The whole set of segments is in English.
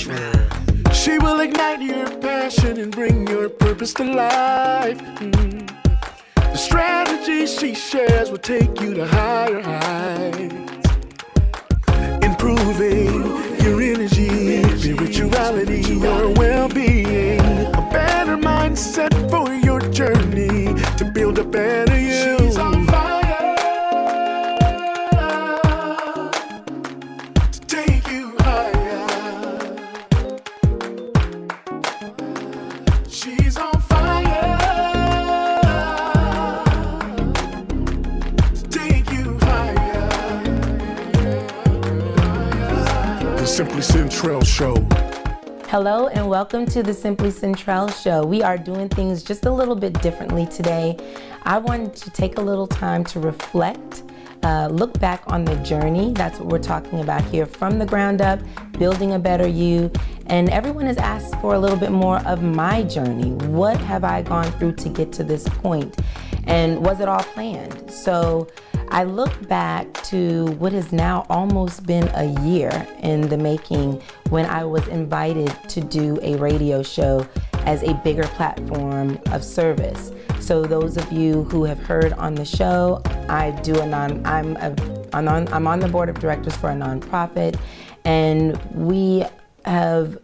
She will ignite your passion and bring your purpose to life. The strategies she shares will take you to higher heights, improving your energy, spirituality, your well-being, a better mindset for your journey to build a better you. She's on fire to take you higher. She's on fire to take you higher. The Simply Centrell Show. Hello and welcome to the Simply Centrell Show. We are doing things just a little bit differently today. I wanted to take a little time to reflect, look back on the journey. That's what we're talking about here, from the ground up, building a better you. And everyone has asked for a little bit more of my journey. What have I gone through to get to this point? And was it all planned? So I look back to what has now almost been a year in the making when I was invited to do a radio show as a bigger platform of service. So those of you who have heard on the show, I'm on the board of directors for a nonprofit, and we have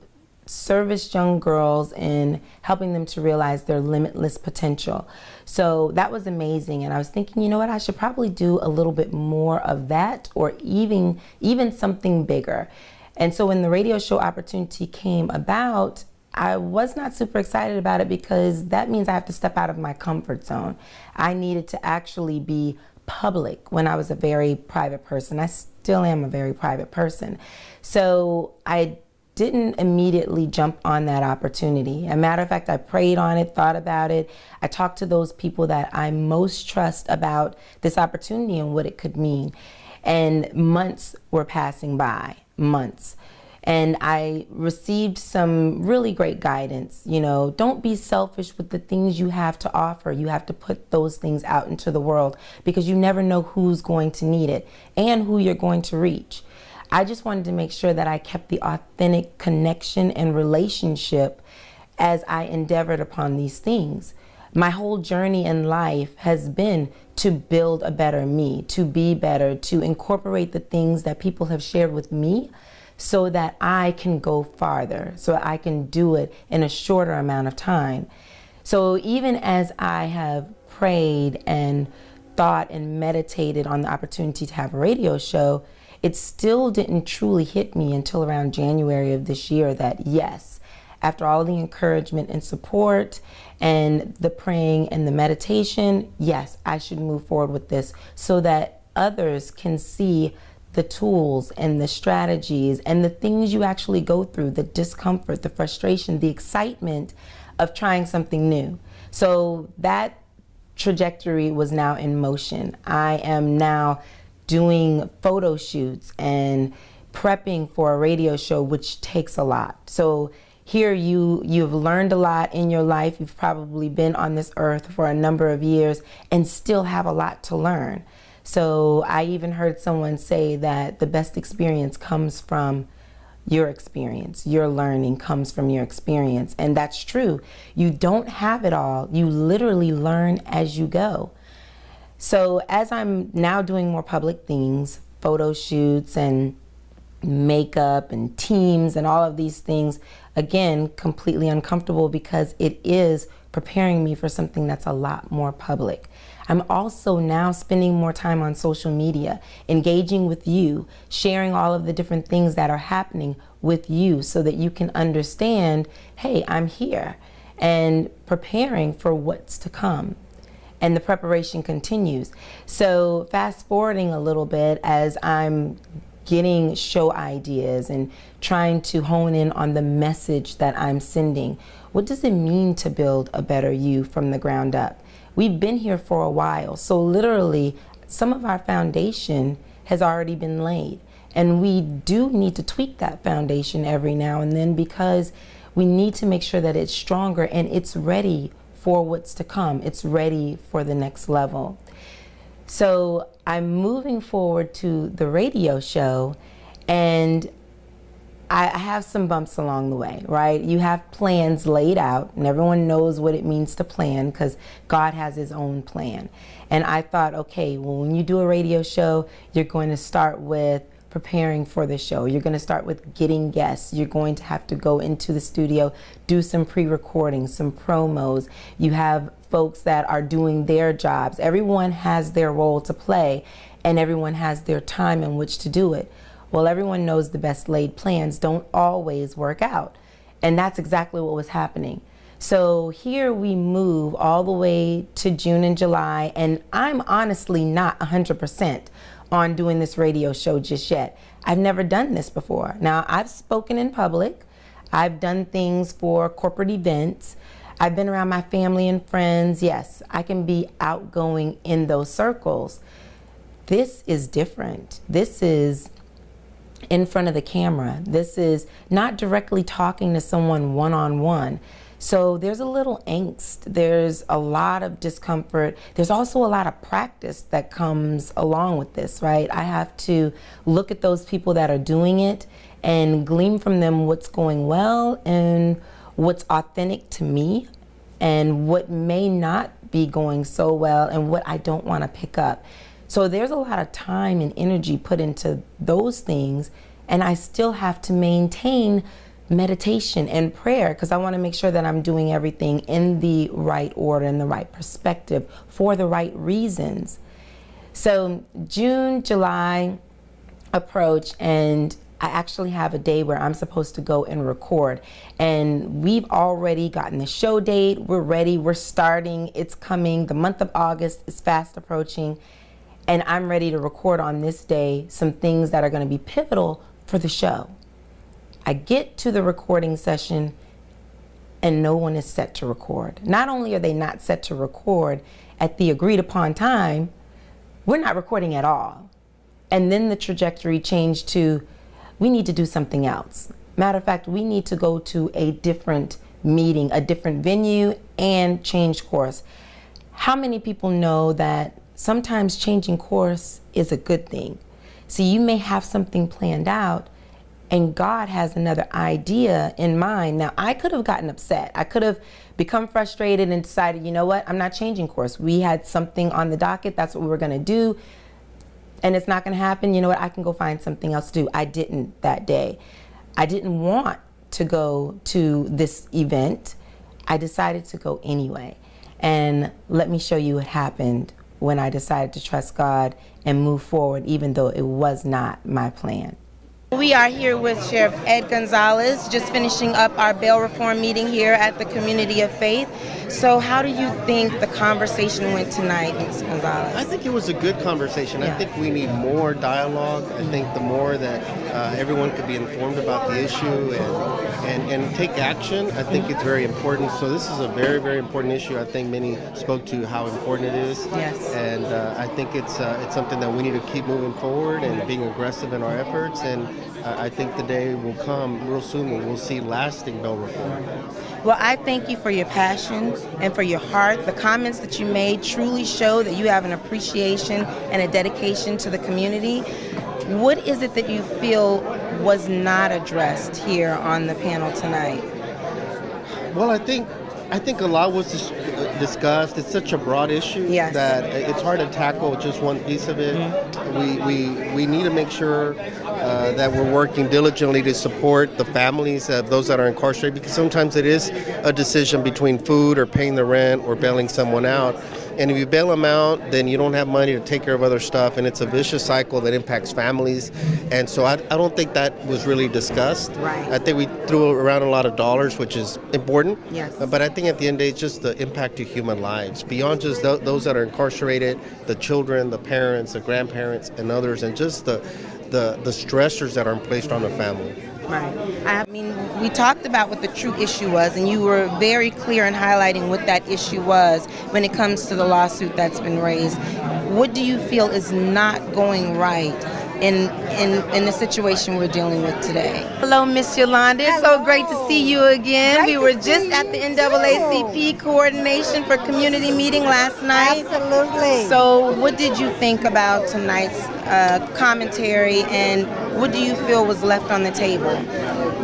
serviced young girls in helping them to realize their limitless potential. So that was amazing, and I was thinking, you know what, I should probably do a little bit more of that, or even something bigger. And so when the radio show opportunity came about, I was not super excited about it because that means I have to step out of my comfort zone. I needed to actually be public when I was a very private person. I still am a very private person. So I didn't immediately jump on that opportunity. As a matter of fact, I prayed on it, thought about it. I talked to those people that I most trust about this opportunity and what it could mean. And months were passing by, months. And I received some really great guidance. You know, don't be selfish with the things you have to offer. You have to put those things out into the world because you never know who's going to need it and who you're going to reach. I just wanted to make sure that I kept the authentic connection and relationship as I endeavored upon these things. My whole journey in life has been to build a better me, to be better, to incorporate the things that people have shared with me so that I can go farther, so I can do it in a shorter amount of time. So even as I have prayed and thought and meditated on the opportunity to have a radio show, it still didn't truly hit me until around January of this year that yes, after all the encouragement and support and the praying and the meditation, yes, I should move forward with this so that others can see the tools and the strategies and the things you actually go through, the discomfort, the frustration, the excitement of trying something new. So that trajectory was now in motion. I am now doing photo shoots and prepping for a radio show, which takes a lot. So here you've learned a lot in your life. You've probably been on this earth for a number of years and still have a lot to learn. So I even heard someone say that the best experience comes from your experience. Your learning comes from your experience. And that's true. You don't have it all. You literally learn as you go. So as I'm now doing more public things, photo shoots and makeup and teams and all of these things, again, completely uncomfortable because it is preparing me for something that's a lot more public. I'm also now spending more time on social media, engaging with you, sharing all of the different things that are happening with you so that you can understand, hey, I'm here, and preparing for what's to come. And the preparation continues. So fast forwarding a little bit as I'm getting show ideas and trying to hone in on the message that I'm sending. What does it mean to build a better you from the ground up? We've been here for a while, so literally some of our foundation has already been laid, and we do need to tweak that foundation every now and then because we need to make sure that it's stronger and it's ready for what's to come. It's ready for the next level. So I'm moving forward to the radio show, and I have some bumps along the way, right? You have plans laid out, and everyone knows what it means to plan because God has his own plan. And I thought, okay, well, when you do a radio show, you're going to start with preparing for the show. You're going to start with getting guests. You're going to have to go into the studio, do some pre-recording, some promos. You have folks that are doing their jobs. Everyone has their role to play, and everyone has their time in which to do it. Well, everyone knows the best laid plans don't always work out. And that's exactly what was happening. So here we move all the way to June and July, and I'm honestly not 100% on doing this radio show just yet. I've never done this before. Now, I've spoken in public. I've done things for corporate events. I've been around my family and friends. Yes, I can be outgoing in those circles. This is different. This is in front of the camera. This is not directly talking to someone one-on-one. So there's a little angst. There's a lot of discomfort. There's also a lot of practice that comes along with this, right? I have to look at those people that are doing it and glean from them what's going well and what's authentic to me and what may not be going so well and what I don't want to pick up. So there's a lot of time and energy put into those things, and I still have to maintain meditation and prayer because I want to make sure that I'm doing everything in the right order, in the right perspective, for the right reasons. So June, July approach, and I actually have a day where I'm supposed to go and record, and we've already gotten the show date. We're ready. We're starting. It's coming. The month of August is fast approaching, and I'm ready to record on this day some things that are going to be pivotal for the show. I get to the recording session and no one is set to record. Not only are they not set to record at the agreed upon time, we're not recording at all. And then the trajectory changed to, we need to do something else. Matter of fact, we need to go to a different meeting, a different venue, and change course. How many people know that sometimes changing course is a good thing? So you may have something planned out and God has another idea in mind. Now, I could have gotten upset. I could have become frustrated and decided, you know what, I'm not changing course. We had something on the docket. That's what we were going to do. And it's not going to happen. You know what, I can go find something else to do. I didn't that day. I didn't want to go to this event. I decided to go anyway. And let me show you what happened when I decided to trust God and move forward, even though it was not my plan. We are here with Sheriff Ed Gonzalez, just finishing up our bail reform meeting here at the Community of Faith. So how do you think the conversation went tonight, Mr. Gonzalez? I think it was a good conversation. Yeah. I think we need more dialogue. I think the more that everyone could be informed about the issue and take action, I think it's very important. So this is a very, very important issue. I think many spoke to how important it is. Yes. And I think it's something that we need to keep moving forward and being aggressive in our efforts. And I think the day will come real soon when we'll see lasting bail reform. Well, I thank you for your passion and for your heart. The comments that you made truly show that you have an appreciation and a dedication to the community. What is it that you feel was not addressed here on the panel tonight? Well, I think a lot was discussed. It's such a broad issue that it's hard to tackle just one piece of it. Mm-hmm. We need to make sure that we're working diligently to support the families of those that are incarcerated, because sometimes it is a decision between food or paying the rent or bailing someone out. And if you bail them out, then you don't have money to take care of other stuff, and it's a vicious cycle that impacts families. And so I don't think that was really discussed. Right. I think we threw around a lot of dollars, which is important. Yes. But I think at the end of the day, it's just the impact to human lives, beyond just those that are incarcerated, the children, the parents, the grandparents, and others, and just the stressors that are placed on the family. Right. I mean, we talked about what the true issue was, and you were very clear in highlighting what that issue was when it comes to the lawsuit that's been raised. What do you feel is not going right in the situation we're dealing with today? Hello, Miss Yolanda. It's so great to see you again. We were just at the NAACP coordination for community meeting last night. Absolutely. So what did you think about tonight's commentary, and what do you feel was left on the table?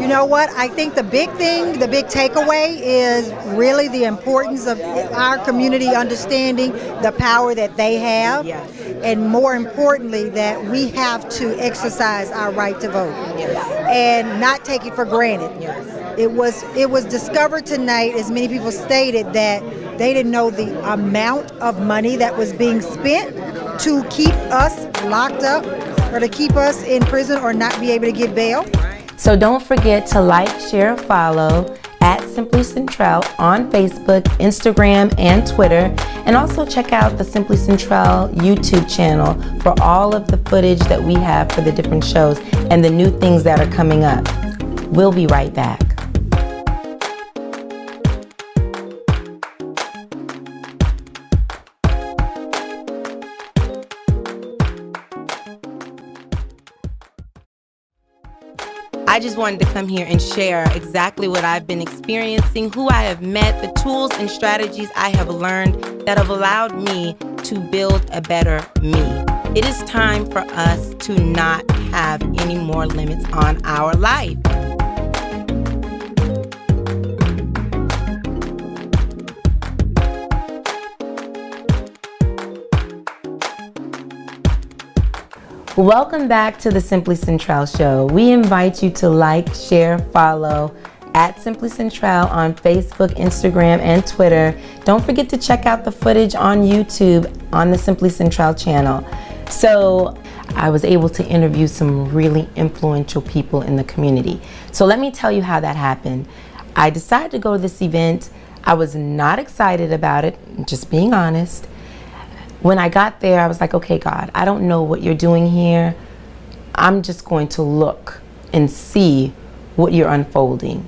You know what? I think the big thing, the big takeaway is really the importance of our community understanding the power that they have. Yes. And more importantly, that we have to exercise our right to vote. Yes. And not take it for granted. Yes. It was discovered tonight, as many people stated, that they didn't know the amount of money that was being spent to keep us locked up or to keep us in prison or not be able to get bail. So don't forget to like, share, follow at Simply Centrell on Facebook, Instagram, and Twitter. And also check out the Simply Centrell YouTube channel for all of the footage that we have for the different shows and the new things that are coming up. We'll be right back. I just wanted to come here and share exactly what I've been experiencing, who I have met, the tools and strategies I have learned that have allowed me to build a better me. It is time for us to not have any more limits on our life. Welcome back to the Simply Centrell Show. We invite you to like, share, follow at Simply Centrell on Facebook, Instagram, and Twitter. Don't forget to check out the footage on YouTube on the Simply Centrell channel. So I was able to interview some really influential people in the community. So let me tell you how that happened. I decided to go to this event. I was not excited about it, just being honest. When I got there, I was like, okay, God, I don't know what you're doing here. I'm just going to look and see what you're unfolding.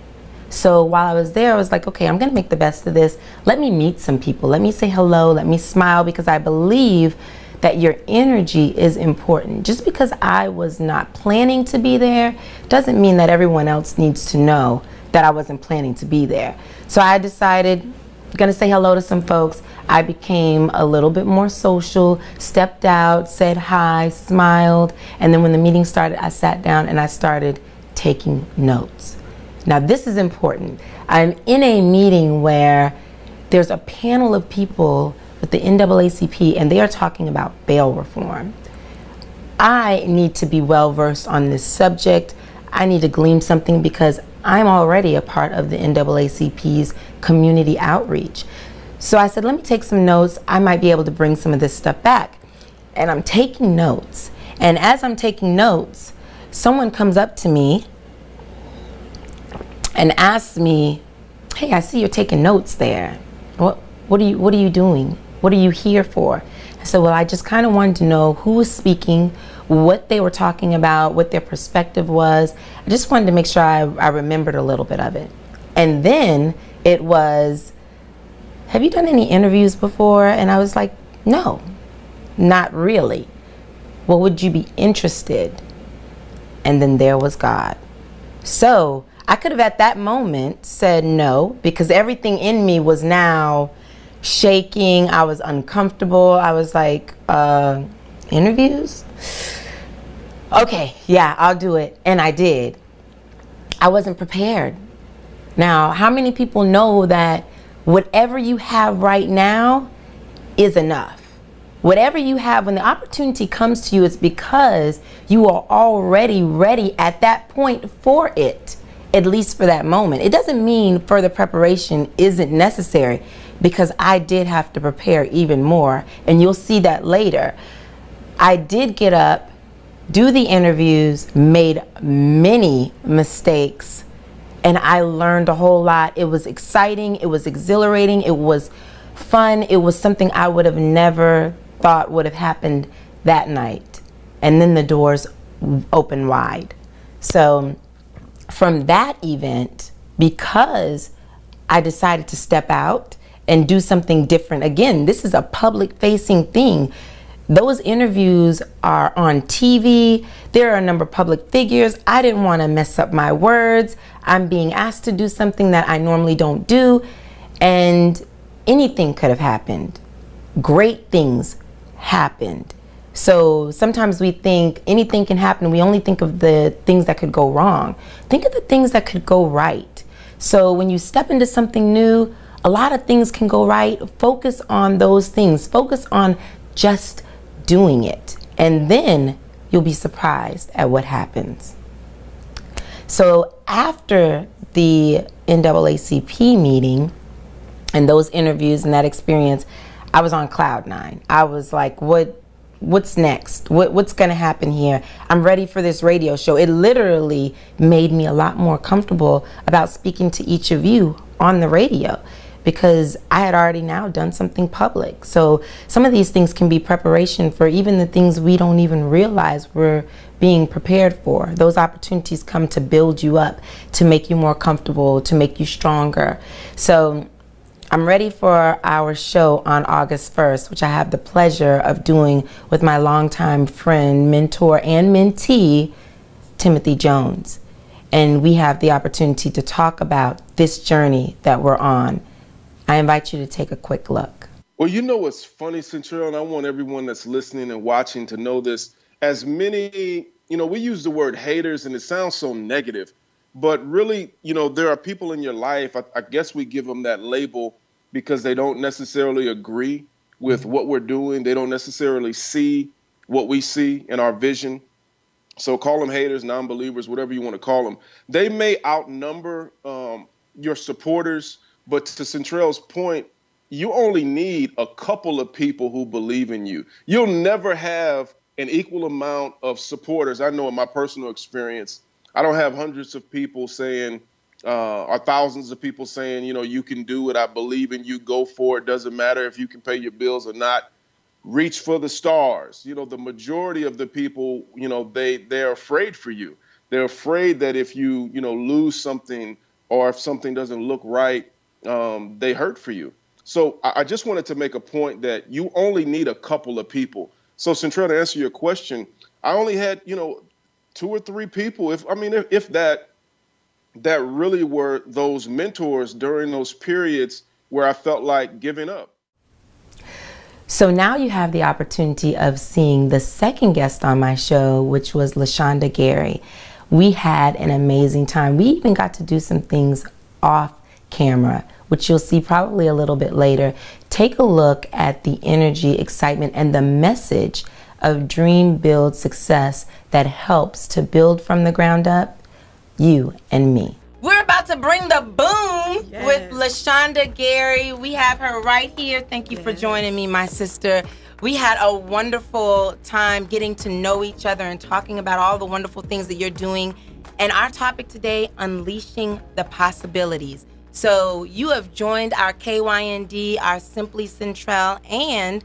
So while I was there, I was like, okay, I'm going to make the best of this. Let me meet some people. Let me say hello. Let me smile, because I believe that your energy is important. Just because I was not planning to be there doesn't mean that everyone else needs to know that I wasn't planning to be there. So I decided, I'm going to say hello to some folks. I became a little bit more social, stepped out, said hi, smiled, and then when the meeting started, I sat down and I started taking notes. Now this is important. I'm in a meeting where there's a panel of people with the NAACP and they are talking about bail reform. I need to be well versed on this subject. I need to glean something because I'm already a part of the NAACP's community outreach. So I said, let me take some notes. I might be able to bring some of this stuff back. And I'm taking notes. And as I'm taking notes, someone comes up to me and asks me, hey, I see you're taking notes there. What are you doing? What are you here for? I said, well, I just kind of wanted to know who was speaking, what they were talking about, what their perspective was. I just wanted to make sure I remembered a little bit of it. And then it was, have you done any interviews before? And I was like, no, not really. Well, would you be interested? And then there was God. So I could have at that moment said no, because everything in me was now shaking. I was uncomfortable. I was like, interviews? Okay, yeah, I'll do it. And I did. I wasn't prepared. Now, how many people know that whatever you have right now is enough? Whatever you have, when the opportunity comes to you, it's because you are already ready at that point for it, at least for that moment. It doesn't mean further preparation isn't necessary, because I did have to prepare even more, and you'll see that later. I did get up, do the interviews, made many mistakes, and I learned a whole lot. It was exciting, it was exhilarating, it was fun, it was something I would have never thought would have happened that night. And then the doors opened wide. So from that event, because I decided to step out and do something different, again, this is a public facing thing. Those interviews are on TV. There are a number of public figures. I didn't want to mess up my words. I'm being asked to do something that I normally don't do, and anything could have happened. Great things happened. So sometimes we think anything can happen. We only think of the things that could go wrong. Think of the things that could go right. So when you step into something new, a lot of things can go right. Focus on those things. Focus on just doing it. And then you'll be surprised at what happens. So after the NAACP meeting and those interviews and that experience, I was on cloud nine. I was like, what's next? What's going to happen here? I'm ready for this radio show. It literally made me a lot more comfortable about speaking to each of you on the radio, because I had already now done something public. So some of these things can be preparation for even the things we don't even realize we're being prepared for. Those opportunities come to build you up, to make you more comfortable, to make you stronger. So I'm ready for our show on August 1st, which I have the pleasure of doing with my longtime friend, mentor, and mentee, Timothy Jones. And we have the opportunity to talk about this journey that we're on. I invite you to take a quick look. Well, you know what's funny, Centrell, and I want everyone that's listening and watching to know this. As many, we use the word haters, and it sounds so negative. But really, there are people in your life, I guess we give them that label because they don't necessarily agree with what we're doing. They don't necessarily see what we see in our vision. So call them haters, non-believers, whatever you want to call them. They may outnumber your supporters, but to Centrell's point, you only need a couple of people who believe in you. You'll never have an equal amount of supporters. I know in my personal experience, I don't have hundreds of people saying, or thousands of people saying, you can do it. I believe in you. Go for it. Doesn't matter if you can pay your bills or not. Reach for the stars. The majority of the people, they're afraid for you. They're afraid that if you, lose something or if something doesn't look right, they hurt for you. So I just wanted to make a point that you only need a couple of people. So Centrell, to answer your question, I only had, 2 or 3 people, if that really were those mentors during those periods where I felt like giving up. So now you have the opportunity of seeing the second guest on my show, which was LaShonda Gary. We had an amazing time. We even got to do some things off camera, which you'll see probably a little bit later. Take a look at the energy, excitement, and the message of Dream Build Success that helps to build from the ground up, you and me. We're about to bring the boom with LaShonda Gary. We have her right here. Thank you for joining me, my sister. We had a wonderful time getting to know each other and talking about all the wonderful things that you're doing. And our topic today, unleashing the possibilities. So you have joined our KYND, our Simply Centrell, and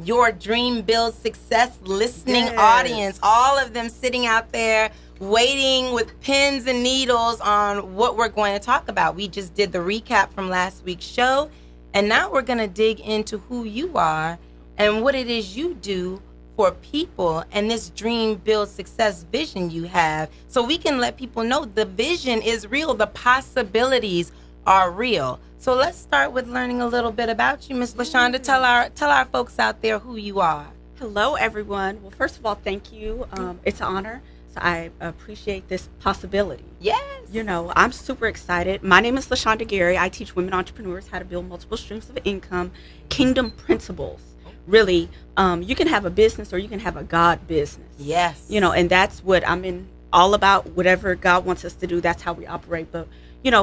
your Dream Build Success listening audience. All of them sitting out there waiting with pins and needles on what we're going to talk about. We just did the recap from last week's show, and now we're going to dig into who you are and what it is you do for people and this Dream Build Success vision you have, so we can let people know the vision is real, the possibilities are real. So let's start with learning a little bit about you, Miss LaShonda. Tell our folks out there who you are. Hello, everyone. Well, first of all, thank you. It's an honor. So I appreciate this possibility. Yes. I'm super excited. My name is LaShonda Gary. I teach women entrepreneurs how to build multiple streams of income, kingdom principles. Really, you can have a business or you can have a God business. Yes. And that's what I'm in all about. Whatever God wants us to do, that's how we operate. But,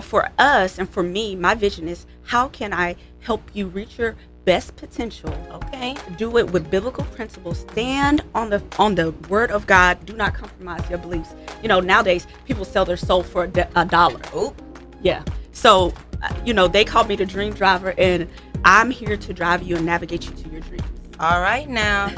for us and for me, my vision is how can I help you reach your best potential? Okay. Do it with biblical principles. Stand on the word of God. Do not compromise your beliefs. Nowadays people sell their soul for $1. Oh, yeah. So, they call me the dream driver, and I'm here to drive you and navigate you to your dreams. All right now.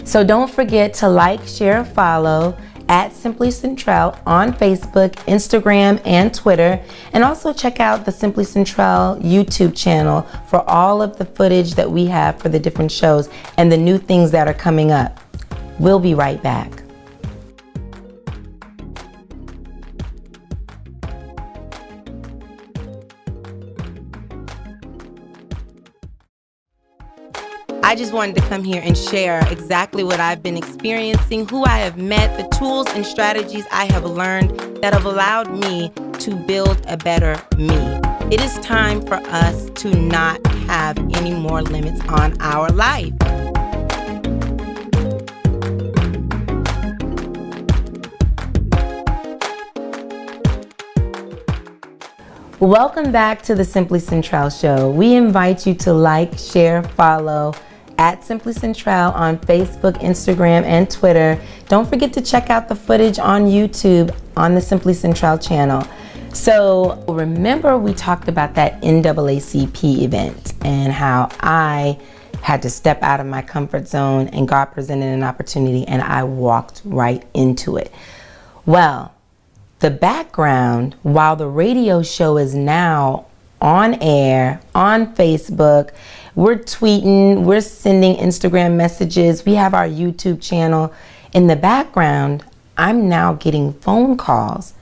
So don't forget to like, share, follow at Simply Centrell on Facebook, Instagram, and Twitter. And also check out the Simply Centrell YouTube channel for all of the footage that we have for the different shows and the new things that are coming up. We'll be right back. I just wanted to come here and share exactly what I've been experiencing, who I have met, the tools and strategies I have learned that have allowed me to build a better me. It is time for us to not have any more limits on our life. Welcome back to the Simply Centrell Show. We invite you to like, share, follow at Simply Centrell on Facebook, Instagram, and Twitter. Don't forget to check out the footage on YouTube on the Simply Centrell channel. So remember we talked about that NAACP event and how I had to step out of my comfort zone and God presented an opportunity and I walked right into it. Well, the background, while the radio show is now on air, on Facebook, we're tweeting, we're sending Instagram messages, we have our YouTube channel. In the background, I'm now getting phone calls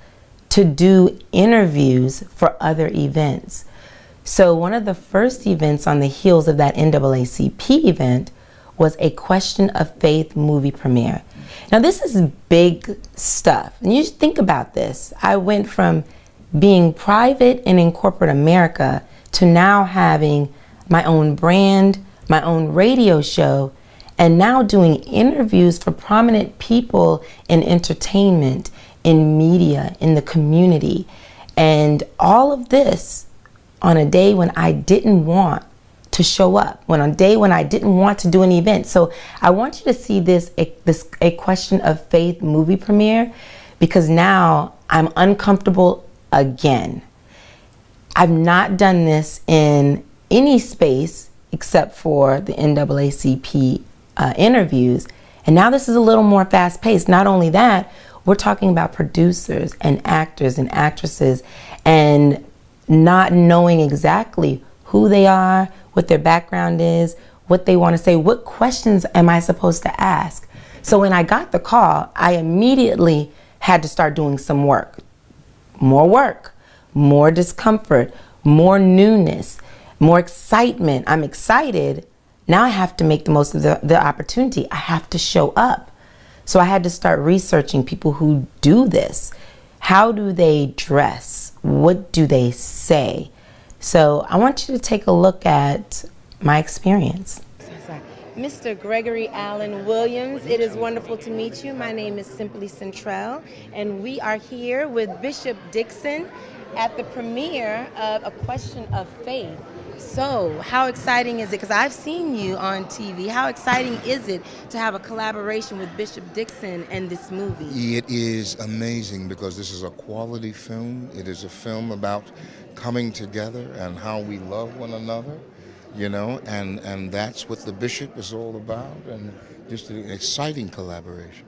to do interviews for other events. So one of the first events on the heels of that NAACP event was a Question of Faith movie premiere. Now this is big stuff, and you think about this. I went from being private and in corporate America to now having my own brand, my own radio show, and now doing interviews for prominent people in entertainment, in media, in the community. And all of this on a day when I didn't want to show up, on a day when I didn't want to do an event. So I want you to see this a Question of Faith movie premiere, because now I'm uncomfortable again. I've not done this in any space except for the NAACP interviews, and now this is a little more fast-paced. Not only that, we're talking about producers and actors and actresses and not knowing exactly who they are, what their background is, what they want to say, what questions am I supposed to ask. So when I got the call, I immediately had to start doing some work, more discomfort, more newness, more excitement. I'm excited. Now I have to make the most of the opportunity. I have to show up. So I had to start researching people who do this. How do they dress? What do they say? So I want you to take a look at my experience. Mr. Gregory Allen Williams, it is wonderful to meet you. My name is Simply Centrell, and we are here with Bishop Dixon at the premiere of A Question of Faith. So how exciting is it? Because I've seen you on TV. How exciting is it to have a collaboration with Bishop Dixon and this movie? It is amazing because this is a quality film. It is a film about coming together and how we love one another, you know, and that's what the Bishop is all about, and just an exciting collaboration.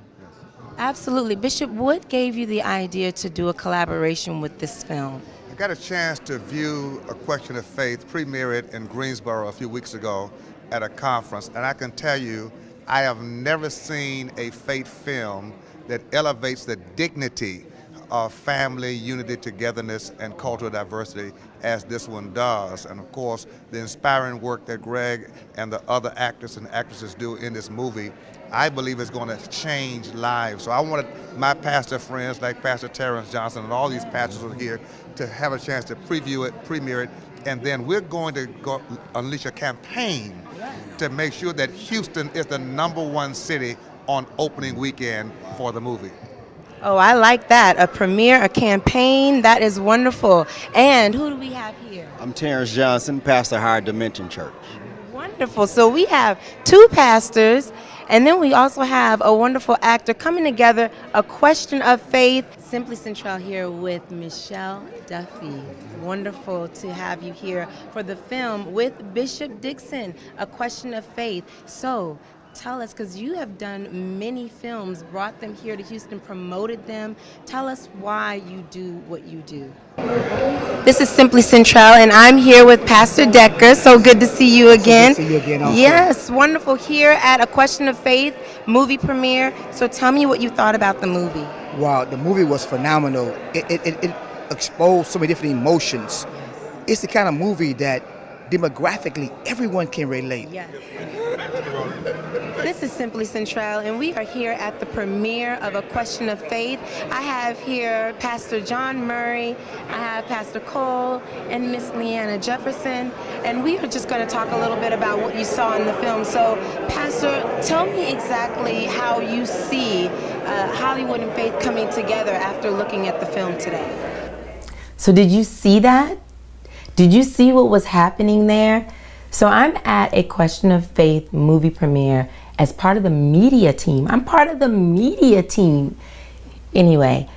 Absolutely. Bishop, what gave you the idea to do a collaboration with this film? I got a chance to view A Question of Faith, premiere it in Greensboro a few weeks ago at a conference, and I can tell you, I have never seen a faith film that elevates the dignity of family, unity, togetherness, and cultural diversity as this one does. And of course, the inspiring work that Greg and the other actors and actresses do in this movie, I believe is going to change lives. So I wanted my pastor friends like Pastor Terrence Johnson and all these pastors are here to have a chance to preview it, premiere it, and then we're going to go unleash a campaign to make sure that Houston is the #1 city on opening weekend for the movie. Oh, I like that. A premiere, a campaign, that is wonderful. And who do we have here? I'm Terrence Johnson, pastor of Higher Dimension Church. Wonderful. So we have two pastors, and then we also have a wonderful actor coming together, A Question of Faith. Simply Centrell here with Michelle Duffy. Wonderful to have you here for the film with Bishop Dixon, A Question of Faith. So tell us, because you have done many films, brought them here to Houston, promoted them. Tell us why you do what you do. This is Simply Centrell, and I'm here with Pastor Decker. So good to see you again. So good to see you again also. Yes, wonderful. Here at A Question of Faith movie premiere. So tell me what you thought about the movie. Wow, the movie was phenomenal. It exposed so many different emotions. It's the kind of movie that demographically, everyone can relate. Yes. This is Simply Centrell, and we are here at the premiere of A Question of Faith. I have here Pastor John Murray, I have Pastor Cole, and Miss Leanna Jefferson, and we are just going to talk a little bit about what you saw in the film. So, Pastor, tell me exactly how you see Hollywood and faith coming together after looking at the film today. So did you see that? Did you see what was happening there? So I'm at A Question of Faith movie premiere as part of the media team. I'm part of the media team. Anyway,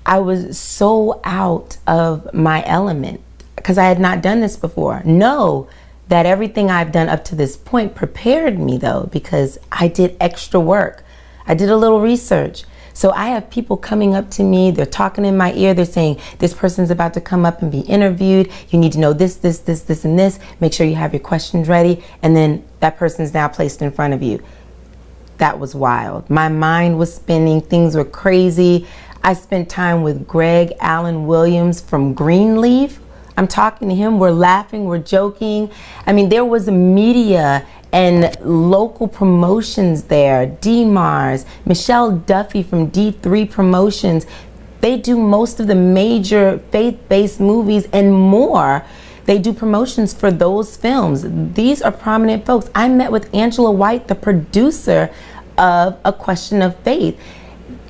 I was so out of my element because I had not done this before. Know that everything I've done up to this point prepared me though, because I did extra work. I did a little research. So I have people coming up to me, they're talking in my ear, they're saying, this person's about to come up and be interviewed. You need to know this, this, this, this, and this. Make sure you have your questions ready. And then that person's now placed in front of you. That was wild. My mind was spinning, things were crazy. I spent time with Greg Allen Williams from Greenleaf. I'm talking to him, we're laughing, we're joking. I mean, there was media and local promotions there. D-Mars, Michelle Duffy from D3 Promotions. They do most of the major faith-based movies and more. They do promotions for those films. These are prominent folks. I met with Angela White, the producer of A Question of Faith.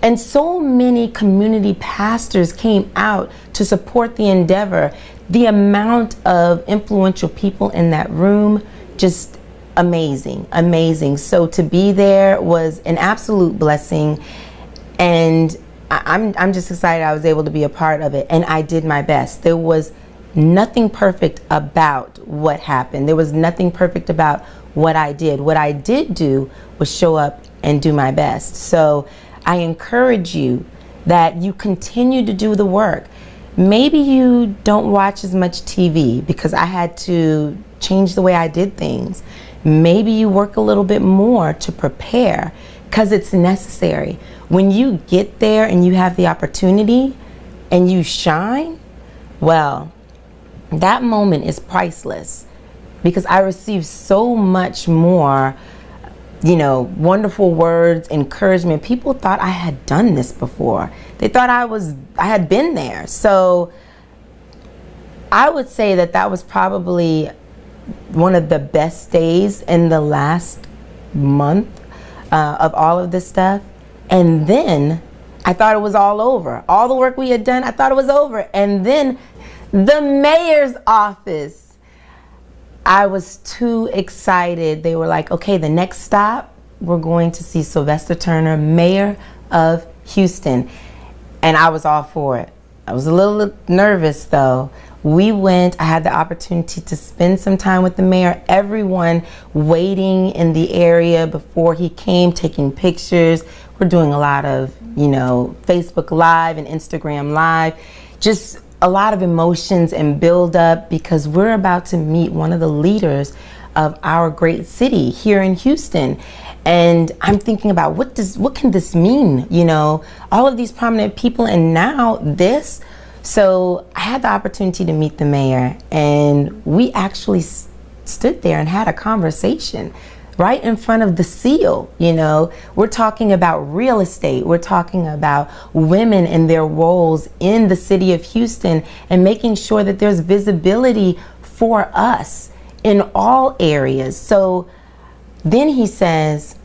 And so many community pastors came out to support the endeavor. The amount of influential people in that room, just amazing, amazing. So to be there was an absolute blessing, and I'm just excited I was able to be a part of it, and I did my best. There was nothing perfect about what happened. There was nothing perfect about what I did. What I did do was show up and do my best. So I encourage you that you continue to do the work. Maybe you don't watch as much TV because I had to change the way I did things. Maybe you work a little bit more to prepare because it's necessary. When you get there and you have the opportunity and you shine, well, that moment is priceless because I received so much more, you know, wonderful words, encouragement. People thought I had done this before. They thought I had been there. So I would say that that was probably one of the best days in the last month of all of this stuff. And then I thought it was all over. All the work we had done, I thought it was over. And then the mayor's office, I was too excited. They were like, okay, the next stop, we're going to see Sylvester Turner, mayor of Houston. And I was all for it. I was a little nervous though. We went, I had the opportunity to spend some time with the mayor, everyone waiting in the area before he came, taking pictures. We're doing a lot of, you know, Facebook Live and Instagram Live. Just a lot of emotions and build up because we're about to meet one of the leaders of our great city here in Houston. And I'm thinking about what can this mean? You know, all of these prominent people and now this. So I had the opportunity to meet the mayor, and we actually stood there and had a conversation right in front of the seal. You know, we're talking about real estate. We're talking about women and their roles in the city of Houston and making sure that there's visibility for us in all areas. So then he says,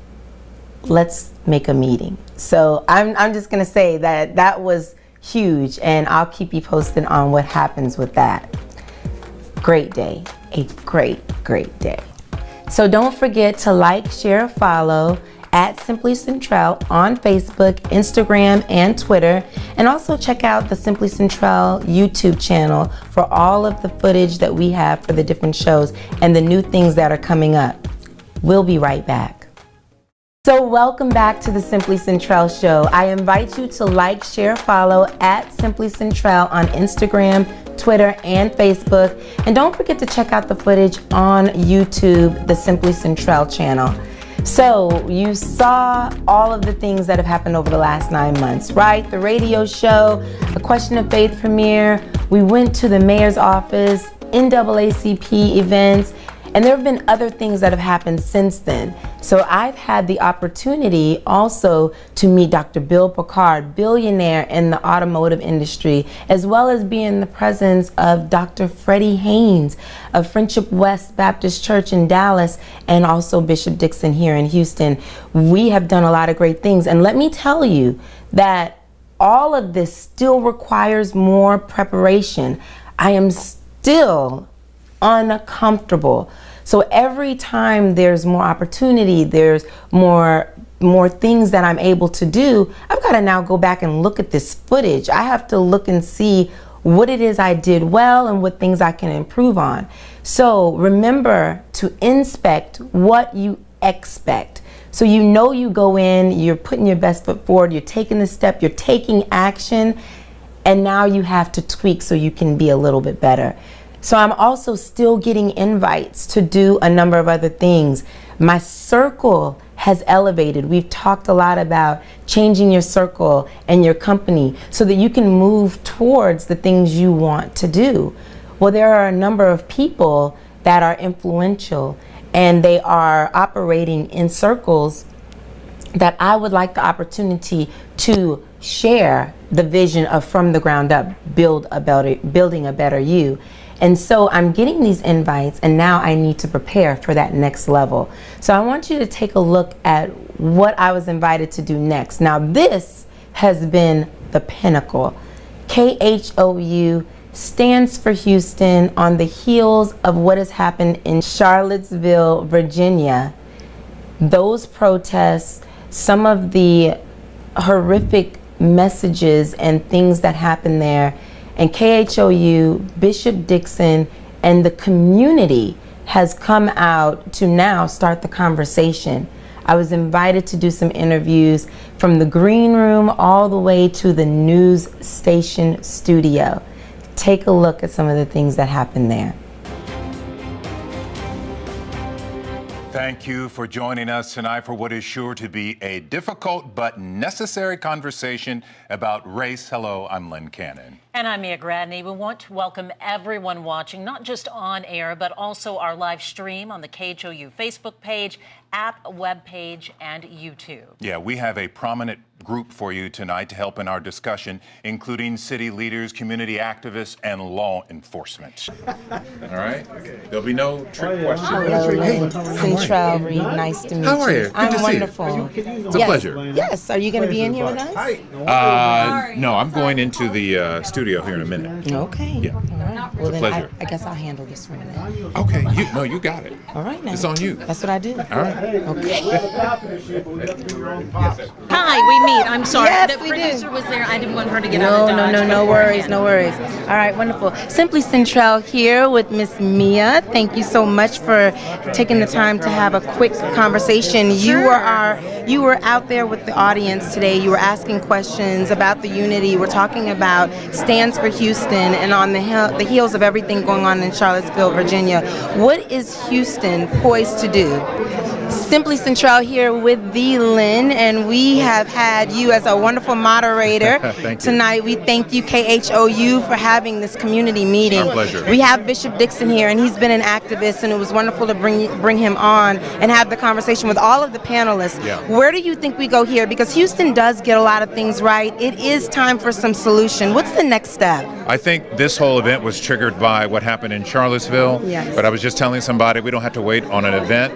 let's make a meeting. So I'm just gonna say that that was huge, and I'll keep you posted on what happens with that. Great day, a great day. So don't forget to like, share, follow at Simply Centrell on Facebook, Instagram, and Twitter. And also check out the Simply Centrell YouTube channel for all of the footage that we have for the different shows and the new things that are coming up. We'll be right back. So welcome back to the Simply Centrell Show. I invite you to like, share, follow at Simply Centrell on Instagram, Twitter, and Facebook. And don't forget to check out the footage on YouTube, the Simply Centrell channel. So you saw all of the things that have happened over the last 9 months, right? The radio show, A Question of Faith premiere. We went to the mayor's office. NAACP events, and there have been other things that have happened since then. So I've had the opportunity also to meet Dr. Bill Picard, billionaire in the automotive industry, as well as be in the presence of Dr. Freddie Haynes of Friendship West Baptist Church in Dallas, and also Bishop Dixon here in Houston. We have done a lot of great things, and let me tell you that all of this still requires more preparation. I am still uncomfortable. So every time there's more opportunity, there's more things that I'm able to do, I've got to now go back and look at this footage. I have to look and see what it is I did well and what things I can improve on. So remember to inspect what you expect. So you know you go in, you're putting your best foot forward, you're taking the step, you're taking action, and now you have to tweak so you can be a little bit better. So I'm also still getting invites to do a number of other things. My circle has elevated. We've talked a lot about changing your circle and your company so that you can move towards the things you want to do. Well, there are a number of people that are influential, and they are operating in circles that I would like the opportunity to share the vision of from the ground up, building a better you. And so I'm getting these invites, and now I need to prepare for that next level. So I want you to take a look at what I was invited to do next. Now this has been the pinnacle. KHOU stands for Houston on the heels of what has happened in Charlottesville, Virginia. Those protests, some of the horrific messages and things that happened there, and KHOU, Bishop Dixon, and the community has come out to now start the conversation. I was invited to do some interviews from the green room all the way to the news station studio. Take a look at some of the things that happened there. Thank you for joining us tonight for what is sure to be a difficult but necessary conversation about race. Hello, I'm Len Cannon. And I'm Mia Gradney. We want to welcome everyone watching, not just on air, but also our live stream on the KHOU Facebook page, app, web page, and YouTube. Yeah, we have a prominent group for you tonight to help in our discussion, including city leaders, community activists, and law enforcement. All right? There'll be no trick questions. Hello, Centrell Reed. Nice to meet you. How are you? Good I'm to see wonderful. It's a pleasure. Yes. Are you going to be in here with us? No, I'm going into the studio here in a minute. Okay. Yeah. All right. Well, It's a pleasure. I guess I'll handle this room then. Okay. You got it. All right now. It's on you. That's what I do. All right. Okay. Hi, we meet. I'm sorry. Yes, the we producer do. was there. I didn't want her to get out of Dodge. No worries, no worries. All right, wonderful. Simply Centrell here with Miss Mia. Thank you so much for taking the time to have a quick conversation. Sure. You were out there with the audience today. You were asking questions about the unity. We're talking about Stands for Houston, and on the heels of everything going on in Charlottesville, Virginia, what is Houston poised to do? Simply Centrell here with the Lynn, and we have had you as a wonderful moderator tonight. We thank you, KHOU, for having this community meeting. Our pleasure. We have Bishop Dixon here, and he's been an activist, and it was wonderful to bring him on and have the conversation with all of the panelists. Yeah. Where do you think we go here? Because Houston does get a lot of things right. It is time for some solution. What's the next step? I think this whole event was triggered by what happened in Charlottesville. Yes. But I was just telling somebody we don't have to wait on an event.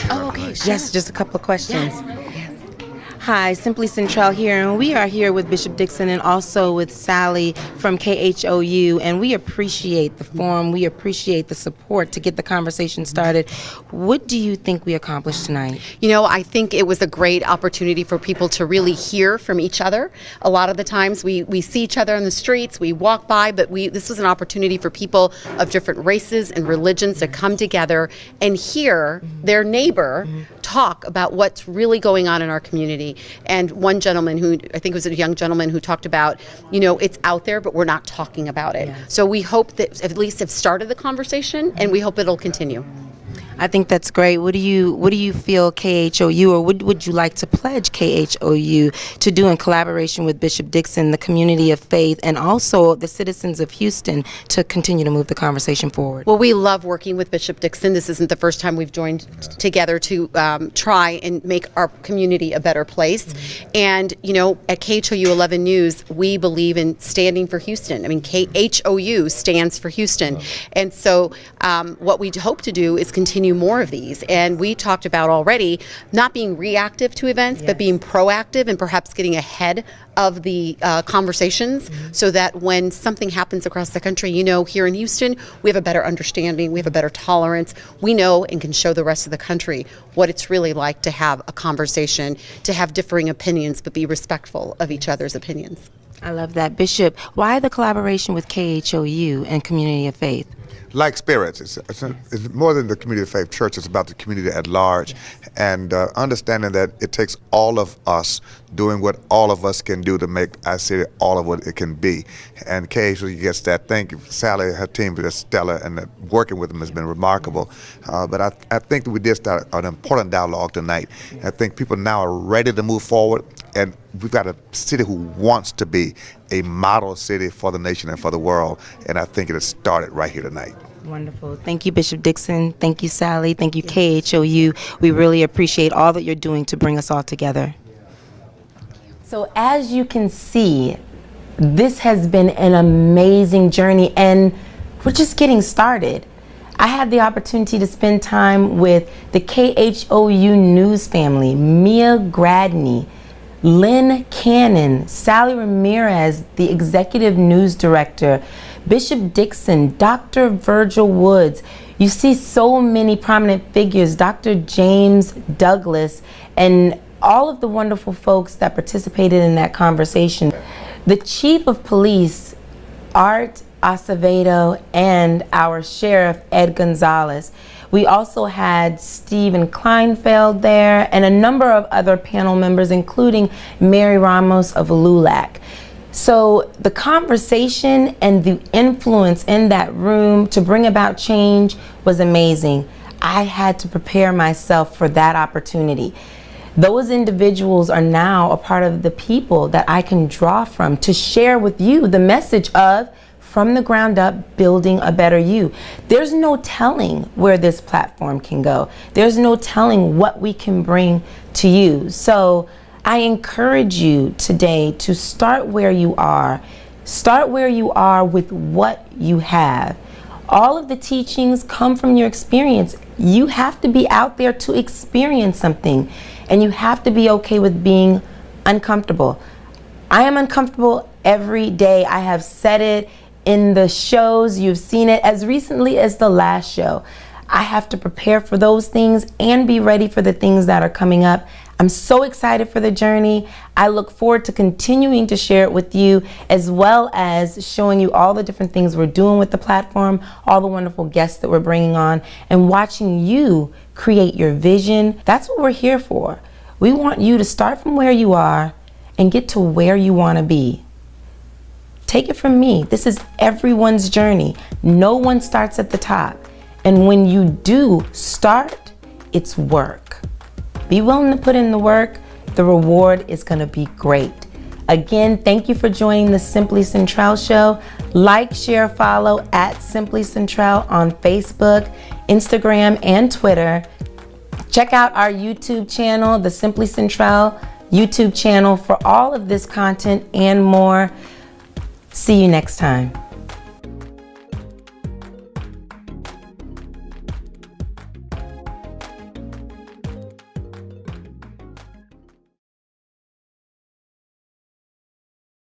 Okay, yes, just a couple of questions. Hi, Simply Centrell here, and we are here with Bishop Dixon and also with Sally from KHOU, and we appreciate the forum, we appreciate the support to get the conversation started. What do you think we accomplished tonight? You know, I think it was a great opportunity for people to really hear from each other. A lot of the times we see each other on the streets, we walk by, but this was an opportunity for people of different races and religions to come together and hear their neighbor talk about what's really going on in our community. And one gentleman who, I think it was a young gentleman who talked about, you know, it's out there, but we're not talking about it. Yeah. So we hope that at least have started the conversation, and we hope it'll continue. I think that's great. What do you feel KHOU, or what would you like to pledge KHOU to do in collaboration with Bishop Dixon, the community of faith, and also the citizens of Houston to continue to move the conversation forward? Well, we love working with Bishop Dixon. This isn't the first time we've joined together to try and make our community a better place. And, you know, at KHOU 11 News, we believe in standing for Houston. I mean, KHOU stands for Houston. And so what we hope to do is continue more of these. And we talked about already not being reactive to events, but being proactive and perhaps getting ahead of the conversations so that when something happens across the country, you know, here in Houston, we have a better understanding, we have a better tolerance. We know and can show the rest of the country what it's really like to have a conversation, to have differing opinions, but be respectful of each other's opinions. I love that. Bishop, why the collaboration with KHOU and Community of Faith? Like spirits, it's more than the community of faith church. It's about the community at large, and understanding that it takes all of us doing what all of us can do to make our city all of what it can be. And KHOU gets that. Thank you, Sally, her team, for stellar, and working with them has been remarkable. But I think that we did start an important dialogue tonight. I think people now are ready to move forward, and we've got a city who wants to be a model city for the nation and for the world, and I think it has started right here tonight. Wonderful. Thank you, Bishop Dixon. Thank you, Sally. Thank you, KHOU. We really appreciate all that you're doing to bring us all together. So as you can see, this has been an amazing journey, and we're just getting started. I had the opportunity to spend time with the KHOU News family, Mia Gradney, Lynn Cannon, Sally Ramirez, the Executive News Director, Bishop Dixon, Dr. Virgil Woods. You see so many prominent figures, Dr. James Douglas, and all of the wonderful folks that participated in that conversation. The Chief of Police, Art Acevedo, and our Sheriff, Ed Gonzalez. We also had Stephen Kleinfeld there and a number of other panel members, including Mary Ramos of LULAC. So the conversation and the influence in that room to bring about change was amazing. I had to prepare myself for that opportunity. Those individuals are now a part of the people that I can draw from to share with you the message of from the ground up, building a better you. There's no telling where this platform can go. There's no telling what we can bring to you. So I encourage you today to start where you are. Start where you are with what you have. All of the teachings come from your experience. You have to be out there to experience something, and you have to be okay with being uncomfortable. I am uncomfortable every day. I have said it in the shows. You've seen it as recently as the last show. I have to prepare for those things and be ready for the things that are coming up. I'm so excited for the journey. I look forward to continuing to share it with you, as well as showing you all the different things we're doing with the platform, all the wonderful guests that we're bringing on, and watching you create your vision. That's what we're here for. We want you to start from where you are and get to where you want to be. Take it from me. This is everyone's journey. No one starts at the top. And when you do start, it's work. Be willing to put in the work. The reward is going to be great. Again, thank you for joining the Simply Centrell Show. Like, share, follow at Simply Centrell on Facebook, Instagram, and Twitter. Check out our YouTube channel, the Simply Centrell YouTube channel, for all of this content and more. See you next time.